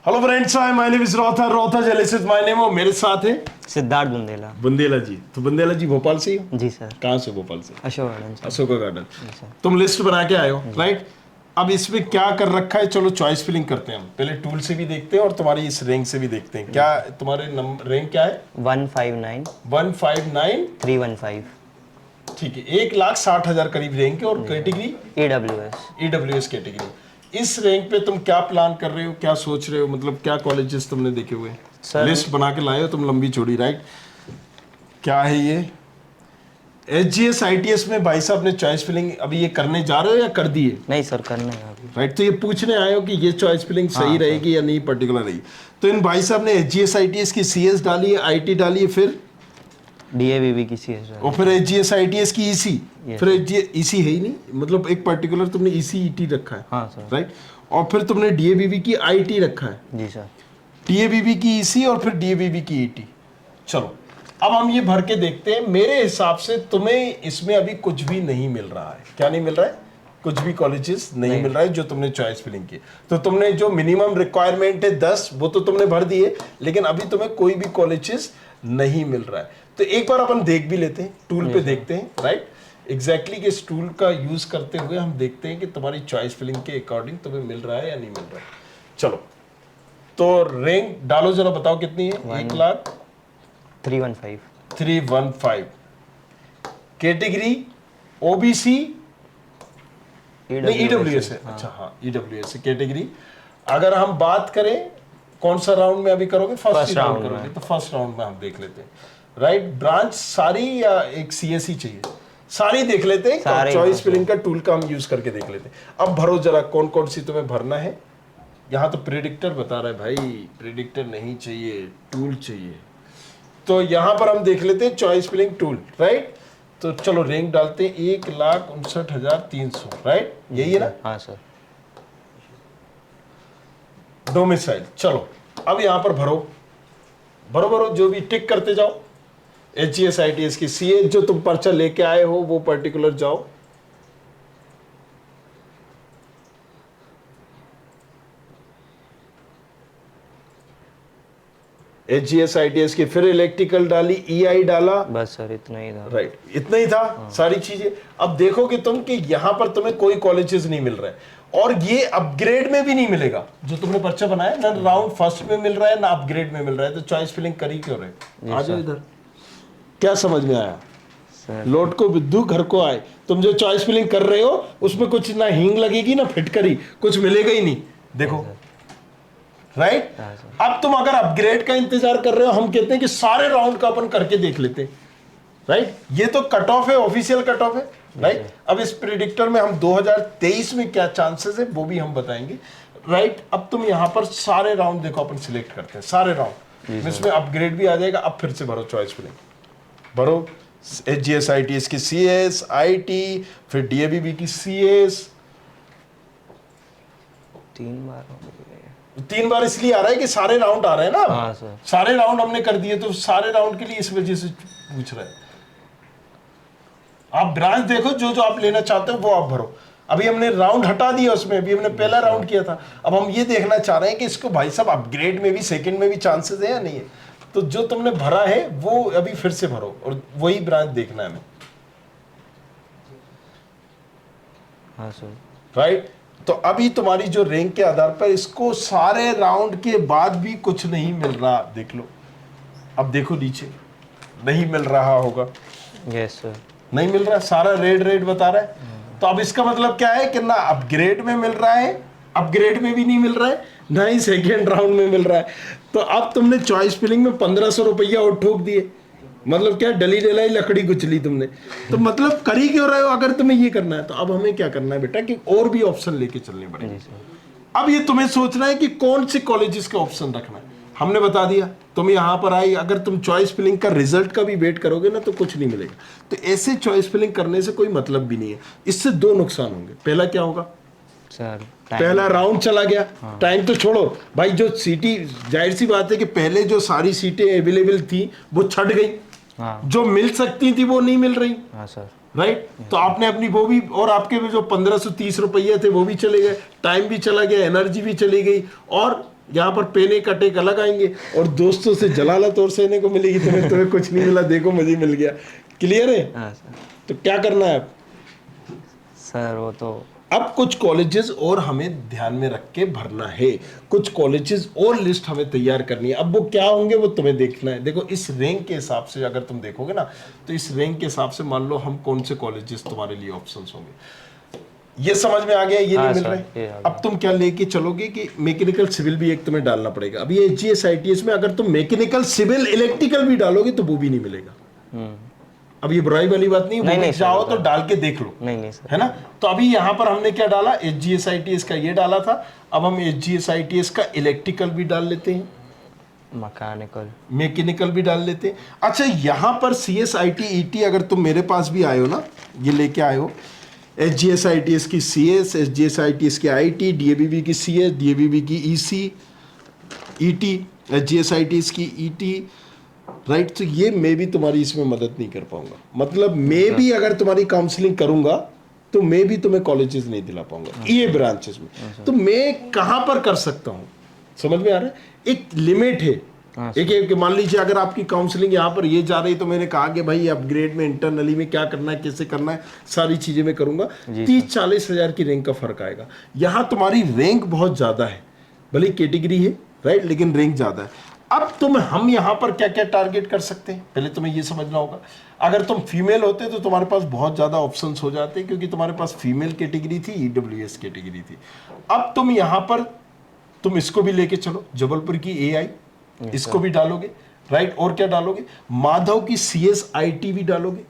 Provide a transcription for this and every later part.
Hello friends, hi my name is रौथा जलेसिस my name. और मेरे साथ है सिद्धार्थ बुंदेला। बुंदेला जी। तो बुंदेला जी भोपाल से ही हो? जी सर। कहाँ से? भोपाल से Ashok garden sir. Ashoka garden. Sir. तुम लिस्ट बना के आए हो, राइट? अब इसमें क्या कर रखा है, चलो चॉइस फिलिंग करते हैं हम। पहले टूल से भी देखते हैं और तुम्हारी इस रैंक से भी देखते हैं। क्या तुम्हारे नंबर रैंक क्या है? 159 159 315 ठीक है। 1,60,000 करीब रैंक है। और कैटेगरी AWS। EWS category. इस रैंक पे तुम क्या प्लान कर रहे हो, क्या सोच रहे हो? मतलब क्या कॉलेजेस तुमने देखे हुए? सर लिस्ट बना के लाए हो तुम लंबी चौड़ी, राइट? क्या है ये? HGS ITS में भाई साहब ने चॉइस फिलिंग अभी ये करने जा रहे हो या कर दिए? नहीं सर, करना है अभी। राइट, तो ये पूछने आए हो कि ये चॉइस फिलिंग सही रहेगी या नहीं, पर्टिकुलर रहेगी। तो इन भाई साहब ने HGS ITS की CS डाली है, IT डाली है, फिर DAVV की CS और फिर HGS ITS की EC, Yes, फिर EC है ही नहीं, मतलब एक पर्टिकुलर तुमने EC ET रखा है, हाँ सर। राइट? और फिर तुमने DAVV की IT रखा है, जी सर। DAVV की EC और फिर DAVV की ET। चलो अब हम ये भर के देखते हैं। मेरे हिसाब से तुम्हें इसमें अभी कुछ भी नहीं मिल रहा है। क्या नहीं मिल रहा है? कुछ भी कॉलेजेस नहीं मिल रहा है जो तुमने चॉइस फिलिंग की। तो तुमने जो मिनिमम रिक्वायरमेंट है 10, वो तो तुमने भर दिए, लेकिन अभी तुम्हें कोई भी कॉलेजेस नहीं मिल रहा है। तो एक बार अपन देख भी लेते हैं, टूल पे देखते हैं, राइट? एग्जैक्टली कि इस टूल का यूज करते हुए हम देखते हैं कि तुम्हारी चॉइस फिलिंग के अकॉर्डिंग तुम्हें मिल रहा है या नहीं मिल रहा है। चलो तो रैंक डालो जरा, बताओ कितनी है? 315 1,315। कैटेगरी OBC नहीं, EWS है। अच्छा हाँ, EWS है कैटेगरी। अगर हम बात करें कौन सा राउंड में अभी करोगे? फर्स्ट राउंड करोगे, तो फर्स्ट राउंड में हम देख लेते हैं, राइट? ब्रांच सारी या एक CSE चाहिए? सारी देख लेते हैं। चॉइस फिलिंग का टूल का हम यूज करके देख लेते हैं। अब भरो जरा कौन कौन सी तुम्हें भरना है। यहाँ तो प्रेडिक्टर बता रहा है भाई, प्रेडिक्टर नहीं चाहिए, टूल चाहिए। तो यहाँ पर हम देख लेते हैं चॉइस फिलिंग टूल, राइट? तो चलो रैंक डालते हैं 1,59,300, राइट? यही है ना? हाँ सर। डोमिसाइल। चलो अब यहाँ पर भरो भरो भरो, जो भी टिक करते जाओ। HGS ITS की CA जो तुम पर्चा लेके आए हो वो पर्टिकुलर जाओ। HGS ITS की फिर इलेक्ट्रिकल डाली, EI डाला, बस सर इतना ही था। राइट? इतना ही था सारी चीजें। अब देखोगे तुम कि यहाँ पर तुम्हें कोई कॉलेजेस नहीं मिल रहा है, और ये अपग्रेड में भी नहीं मिलेगा। जो तुमने पर्चा बनाया ना, राउंड फर्स्ट में मिल रहा है ना अपग्रेड में मिल रहा है। तो चॉइस फिलिंग करी क्यों रहे? आ जाओ इधर। क्या समझ में आया? सर लौट को बिद्दू घर को आए। तुम जो चॉइस फिलिंग कर रहे हो उसमें कुछ ना हींग लगेगी ना फिटकरी, कुछ मिलेगा ही नहीं। देखो, राइट? अब तुम अगर अपग्रेड का इंतजार कर रहे हो, हम कहते हैं कि सारे राउंड का अपन करके देख लेते हैं, राइट? ये तो कट ऑफ है, ऑफिशियल कट ऑफ है, राइट? अब इस प्रिडिक्टर में हम 2023 में क्या चांसेस है वो भी हम बताएंगे, राइट? अब तुम यहां पर सारे राउंड देखो, अपन सिलेक्ट करते हैं सारे राउंड, इसमें अपग्रेड भी आ जाएगा। अब फिर से भरो चॉइस फिलिंग, भरो HGS ITS की CS IT, फिर DAVV की CS। 3 बार हो गए। 3 बार इसलिए आ रहा है कि सारे राउंड आ रहे हैं ना। हाँ सर। सारे राउंड हमने कर दिए, तो सारे राउंड के लिए इस वजह से पूछ रहा है। आप ब्रांच देखो, जो जो आप लेना चाहते हो वो आप भरो। अभी हमने राउंड हटा दिया उसमें, अभी हमने पहला राउंड किया था। अब हम ये देखना चाह रहे हैं कि इसको भाई साहब अपग्रेड में भी, सेकंड में भी चांसेस है या नहीं है। तो जो तुमने भरा है वो अभी फिर से भरो, और वही ब्रांच देखना है हमें, हाँ सर। राइट? तो अभी तुम्हारी जो रैंक के आधार पर इसको सारे राउंड के बाद भी कुछ नहीं मिल रहा, देख लो। अब देखो नीचे, नहीं मिल रहा होगा। Yes sir. नहीं मिल रहा, सारा रेड रेड बता रहा है। तो अब इसका मतलब क्या है कि ना अपग्रेड में मिल रहा है, अपग्रेड में भी नहीं मिल रहा है, ना ही सेकेंड राउंड में मिल रहा है। तो अब तुमने चॉइस फिलिंग में 1,500 रुपया और ठोक दिए। मतलब क्या, डली डलाई लकड़ी कुचली तुमने। तो मतलब कर ही क्यों रहे हो अगर तुम्हें ये करना है? तो अब हमें क्या करना है बेटा कि और भी ऑप्शन लेके चलने पड़ेंगे। अब ये तुम्हें सोचना है कि कौन से कॉलेजेस का ऑप्शन रखना है। हमने बता दिया, तुम यहाँ पर आई, अगर तुम चॉइस फिलिंग का रिजल्ट का भी वेट करोगे ना तो कुछ नहीं मिलेगा। तो ऐसे चॉइस फिलिंग करने से कोई मतलब भी नहीं है। इससे 2 नुकसान होंगे। पहला क्या होगा सर? पहला राउंड चला गया, टाइम तो छोड़ो भाई। जो सीटी, जाहिर सी बात है कि पहले जो सारी सीटें अवेलेबल थी वो छट गई, जो मिल सकती थी वो नहीं मिल रही। हाँ सर। राइट? तो आपने अपनी वो भी, और आपके भी जो 1,530 रुपये थे वो भी चले गए, टाइम भी चला गया, एनर्जी भी चली गई, और यहाँ पर पेने कटे अलग आएंगे और दोस्तों से जलालत और सहने को मिलेगी, तुम्हें कुछ नहीं मिला, देखो मुझे मिल गया। क्लियर है? हाँ सर। तो क्या करना है अब? सर वो तो अब कुछ कॉलेजेस और हमें ध्यान में रख के भरना है, कुछ कॉलेजेस और लिस्ट हमें तैयार करनी है। अब वो क्या होंगे वो तुम्हें देखना है। देखो इस रैंक के हिसाब से अगर तुम देखोगे ना, तो इस रैंक के हिसाब से मान लो हम कौन से कॉलेजेस तुम्हारे लिए ऑप्शंस होंगे। ये समझ में आ गया? ये हाँ नहीं मिल सर, रहा ये है। आ गया। अब तुम क्या लेके चलोगे कि मैकेनिकल सिविल भी एक तुम्हें डालना पड़ेगा। अभी एचजीएस आईटीएस में अगर तुम मैकेनिकल सिविल इलेक्ट्रिकल भी डालोगे तो वो भी नहीं मिलेगा। अब ये बुराई वाली बात नहीं है, नहीं, वो भी सर, जाओ तो डाल के देख लो, नहीं सर। है ना। तो अभी यहाँ पर हमने क्या डाला, एचजीएस आईटीएस का ये डाला था। अब हम एचजीएस आईटीएस का इलेक्ट्रिकल भी डाल लेते हैं, मैकेनिकल भी डाल लेते हैं। अच्छा यहाँ पर सीएस आईटी ईटी अगर तुम मेरे पास भी आए हो ना, ये लेके आए हो एचजीएस आईटीएस की सीएस, एचजीएस आईटीएस की आईटी, डीएबीबी की सीएस, डीएबीबी की ईसी ईटी, एचजीएस आईटीएस की ईटी, राइट। तो ये मैं भी तुम्हारी इसमें मदद नहीं कर पाऊंगा। मतलब मैं भी अगर तुम्हारी काउंसलिंग करूंगा तो मैं भी तुम्हें कॉलेजेस नहीं दिला पाऊंगा ये ब्रांचेस में। तो मैं कहां पर कर सकता हूं, समझ में आ रहा है? एक लिमिट है। एक मान लीजिए अगर आपकी काउंसलिंग यहाँ पर ये जा रही, तो मैंने कहा कि भाई अपग्रेड में इंटरनली में क्या करना है, कैसे करना है, सारी चीजें मैं करूंगा। 30-40 हजार की रैंक का फर्क आएगा। यहाँ तुम्हारी रैंक बहुत ज्यादा है, भले कैटेगरी है, राइट, लेकिन रैंक ज्यादा है। अब हम यहाँ पर क्या क्या टारगेट कर सकते हैं, पहले तुम्हें ये समझना होगा। अगर तुम फीमेल होते तो तुम्हारे पास बहुत ज्यादा ऑप्शंस हो जाते, क्योंकि तुम्हारे पास फीमेल कैटेगरी थी, ईडब्ल्यूएस कैटेगरी थी। अब तुम यहाँ पर तुम इसको भी लेके चलो, जबलपुर की एआई, इसको भी डालोगे, राइट। और क्या डालोगे, माधव की सीएस आईटी भी डालोगे,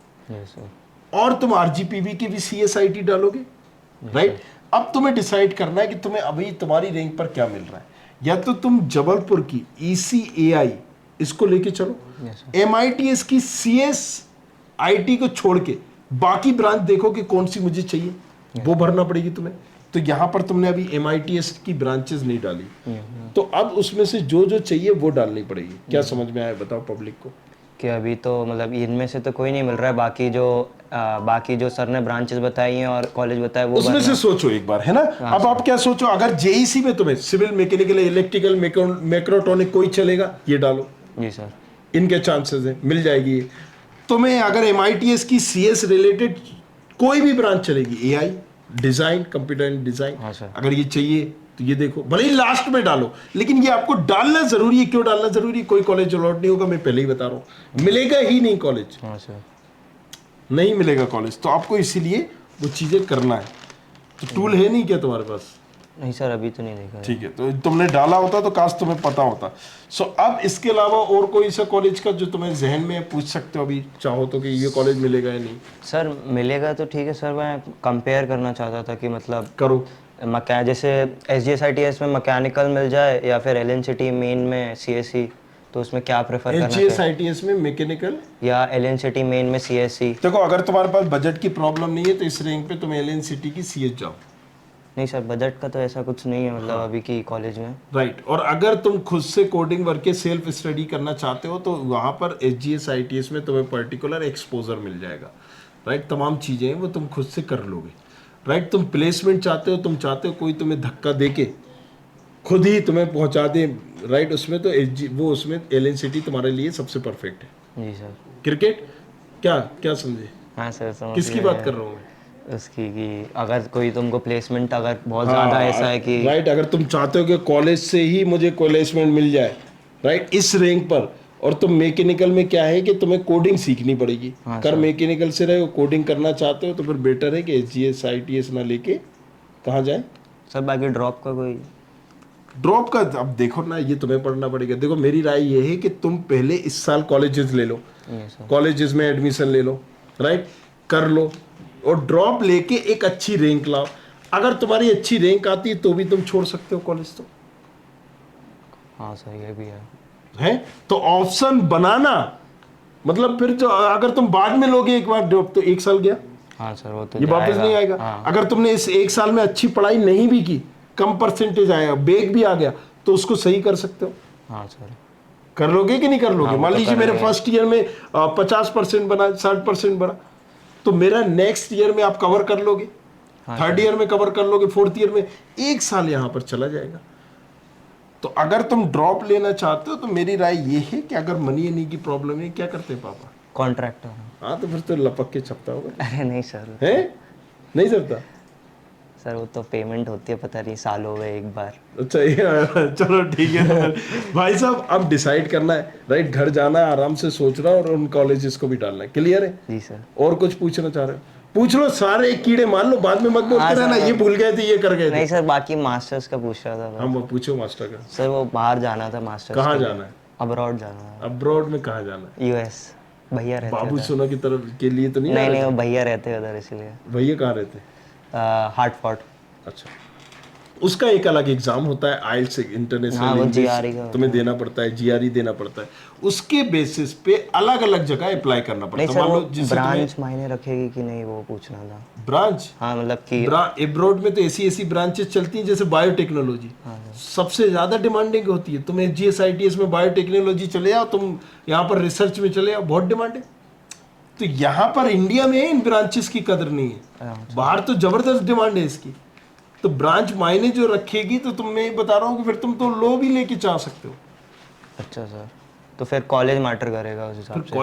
और तुम आरजीपीवी की भी सीएस आईटी डालोगे, राइट। अब तुम्हें डिसाइड करना है कि तुम्हें अभी तुम्हारी रैंक पर क्या मिल रहा है। या तो तुम जबलपुर की ईसीएआई इसको लेके चलो, एमआईटीएस की सीएस आईटी को छोड़ के बाकी ब्रांच देखो कि कौन सी मुझे चाहिए, वो भरना पड़ेगी तुम्हें। तो यहां पर तुमने अभी एमआईटीएस की ब्रांचेस नहीं डाली, तो अब उसमें से जो जो चाहिए वो डालनी पड़ेगी। क्या समझ में आया बताओ पब्लिक को? कि अभी तो मतलब इनमें से तो कोई नहीं मिल रहा है, बाकी जो सर ने ब्रांचेस बताई हैं और कॉलेज बताया वो उसमें से सोचो एक बार, है ना। अब आप क्या सोचो, अगर जेईसी में तुम्हें सिविल, मैकेनिकल, इलेक्ट्रिकल, मैक्रोट्रॉनिक कोई चलेगा, ये डालो। जी सर, इनके चांसेस है, मिल जाएगी। तुम्हें अगर एमआईटीएस की सीएस रिलेटेड कोई भी ब्रांच चलेगी, AI, design, computer and design, अगर ये चाहिए तो ये देखो, भले ही लास्ट में डालो, लेकिन ये आपको डालना जरूरी है। क्यों डालना जरूरी है? कोई कॉलेज अलॉट नहीं होगा, मैं पहले ही बता रहा हूँ, मिलेगा ही नहीं कॉलेज, नहीं मिलेगा कॉलेज। तो आपको इसीलिए वो चीजें करना है। तो टूल है नहीं क्या तुम्हारे पास? नहीं सर, अभी तो नहीं देखा। ठीक है, तो तुमने डाला होता तो काश तुम्हें पता होता। सो अब इसके अलावा और कोई सा कॉलेज का जो तुम्हें जहन में पूछ सकते हो अभी चाहो तो, कि ये कॉलेज मिलेगा या नहीं? सर मिलेगा तो ठीक है सर, मैं कंपेयर करना चाहता था कि मतलब करो। जैसे एसजीएसआईटीएस में मैकेनिकल मिल जाए या फिर एलएनसीटी मेन में सीएससी, तो उसमें क्या प्रेफर करना चाहिए? एचजीएसआईटीएस में मैकेनिकल या एलएनसीटी मेन में सीएससी? देखो, अगर तुम्हारे पास बजट की प्रॉब्लम नहीं है तो इस रैंक पे तुम एलएनसीटी की सीएस जाओ। नहीं सर, बजट का तो ऐसा कुछ नहीं है, मतलब अभी की कॉलेज में, राइट। और अगर तुम खुद से कोडिंग वर्क के सेल्फ स्टडी करना चाहते हो तो वहां पर एचजीएसआईटीएस में तुम्हें पर्टिकुलर एक्सपोजर मिल जाएगा, राइट। तमाम चीजें हैं वो तुम खुद से कर लोगे, राइट। तुम प्लेसमेंट चाहते हो, तुम चाहते हो कोई तुम्हें धक्का देके खुद ही तुम्हें पहुंचा दे, राइट, उसमें तो उसमें एलएनसीटी तुम्हारे लिए सबसे परफेक्ट है। जी सर। क्रिकेट क्या समझे? हाँ सर, समझ किसकी गया बात कर रहा हूँ मैं? उसकी कि अगर कोई तुमको प्लेसमेंट अगर बहुत ज़्यादा ऐसा है कि, राइट, अगर तुम चाहते हो कि कॉलेज से ही मुझे प्लेसमेंट मिल जाए, राइट, इस रैंक पर, और तुम मैकेनिकल में क्या है कि तुम्हें कोडिंग सीखनी पड़ेगी। कर मैकेनिकल से रहे हो, कोडिंग करना चाहते हो तो फिर बेटर है कि एचजीएसआईटीएस ना लेके कहाँ जाए सर। बाकी ड्रॉप का कोई? ड्रॉप का अब देखो ना, ये तुम्हें पढ़ना पड़ेगा। देखो मेरी राय ये है कि तुम पहले इस साल कॉलेजेस ले लो, कॉलेजेस में एडमिशन ले लो, राइट, कर लो, और ड्रॉप लेके एक अच्छी रैंक लाओ। अगर तुम्हारी अच्छी रैंक आती है तो भी तुम छोड़ सकते हो कॉलेज। तो हाँ सर, ये भी है तो ऑप्शन बनाना, मतलब फिर जो अगर तुम बाद में लोगे एक बार ड्रॉप तो 1 साल गया। हाँ सर, वो तो ये वापस नहीं आएगा। अगर तुमने इस 1 साल में अच्छी पढ़ाई नहीं भी की, कम परसेंटेज आया, बैक भी आ गया, तो उसको सही कर सकते हो। हाँ सर, कर लोगे कि नहीं कर लोगे? मान लीजिए मेरे फर्स्ट ईयर में 50% बना, 60% बना, तो मेरा नेक्स्ट ईयर में आप कवर कर लोगे, थर्ड ईयर में कवर कर लोगे, फोर्थ ईयर में 1 साल यहां पर चला जाएगा। तो अगर तुम ड्रॉप लेना चाहते हो तो मेरी राय ये है कि अगर मनी एनी की प्रॉब्लम है, क्या करते हैं पापा? कॉन्ट्रैक्टर। हाँ तो फिर तो लपक के छपता होगा। अरे नहीं सर, है नहीं छपता? सर वो तो पेमेंट होती है, पता नहीं सालों में एक बार। अच्छा चलो ठीक है। तो फिर भाई साहब अब डिसाइड करना है, राइट? घर जाना है, आराम से सोच रहा और उन कॉलेजेस को भी डालना है। क्लियर है? जी सर। और कुछ पूछना चाह रहे हो? पूछ लो, सारे कीड़े मान लो, बाद में मत बोलते रहना ये भूल गए थे, ये कर गए थे। नहीं सर, बाकी मास्टर्स का पूछ रहा था। हम पूछो मास्टर का। सर वो बाहर जाना था मास्टर्स। कहाँ जाना है? अब्रॉड जाना है। अब्रॉड में कहाँ जाना है? यूएस। भैया रहते बाबू सोना की तरफ के लिए तो नहीं? नहीं, वो भैया रहते हैं उधर, इसलिए। भैया कहाँ रहते? हार्टफोर्ड। अच्छा, उसका एक अलग एग्जाम होता है, आइल्स इंटरनेशनल इंग्लिश तुम्हें देना पड़ता है, जीआरई देना पड़ता है। उसके बेसिस पे अलग अलग जगह अप्लाई करना पड़ता है। मान लो जिसे ब्रांच मायने रखेगी कि नहीं, वो पूछना था। ब्रांच? हाँ मतलब कि एब्रॉड में तो ऐसी ब्रांचेस चलती हैं जैसे बायोटेक्नोलॉजी सबसे ज्यादा डिमांडिंग होती है। तुम एचजीएसआईटीएस में बायोटेक्नोलॉजी चले जाओ, तुम यहाँ पर रिसर्च में चले जाओ, बहुत डिमांड है। तो यहाँ पर इंडिया में इन ब्रांचेस की कदर नहीं है, बाहर तो जबरदस्त डिमांड है इसकी। तो ब्रांच मायने जो रखेगी, तो तुम, मैं बता रहा हूँ कि फिर तुम तो लो भी लेके जा सकते हो। अच्छा सर, तो फिर कॉलेज मैटर करेगा उस हिसाब से?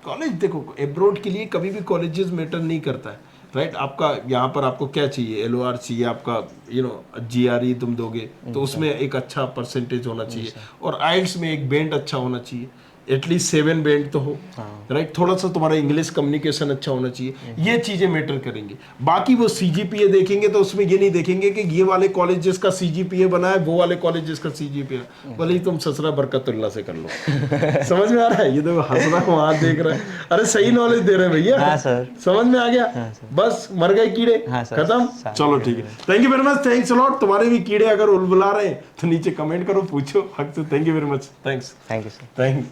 कॉलेज देखो, एब्रोड के लिए कभी भी कॉलेजेस मैटर नहीं करता है, राइट? आपका यहाँ पर आपको क्या चाहिए? एलओआर चाहिए आपका, जीआरई तुम दोगे तो उसमें एक अच्छा परसेंटेज होना चाहिए, और आइल्स में एक बैंड अच्छा होना चाहिए, एटलीस्ट 7 बैंड तो हो, राइट? थोड़ा सा तुम्हारा इंग्लिश कम्युनिकेशन अच्छा होना चाहिए, ये चीजें मैटर करेंगी। बाकी वो सीजीपीए देखेंगे तो उसमें ये नहीं देखेंगे कि ये वाले कॉलेज जिसका सीजीपीए बना है, वो वाले कॉलेज जिसका सीजीपीए, भले ही तुम ससरा बरकतुल्लाह से कर लो। समझ में आ रहा है? ये तो हंस रहा हूँ, हाथ देख रहा है। अरे सही नॉलेज दे रहे हैं भैया। हाँ सर, समझ में आ गया? बस मर गए कीड़े, खत्म। चलो ठीक है, thank you very much, thanks a lot. तुम्हारे भी कीड़े अगर उलबुला रहे हैं तो नीचे कमेंट करो, पूछो हक से। Thank you very much, thanks. Thank you sir. Thank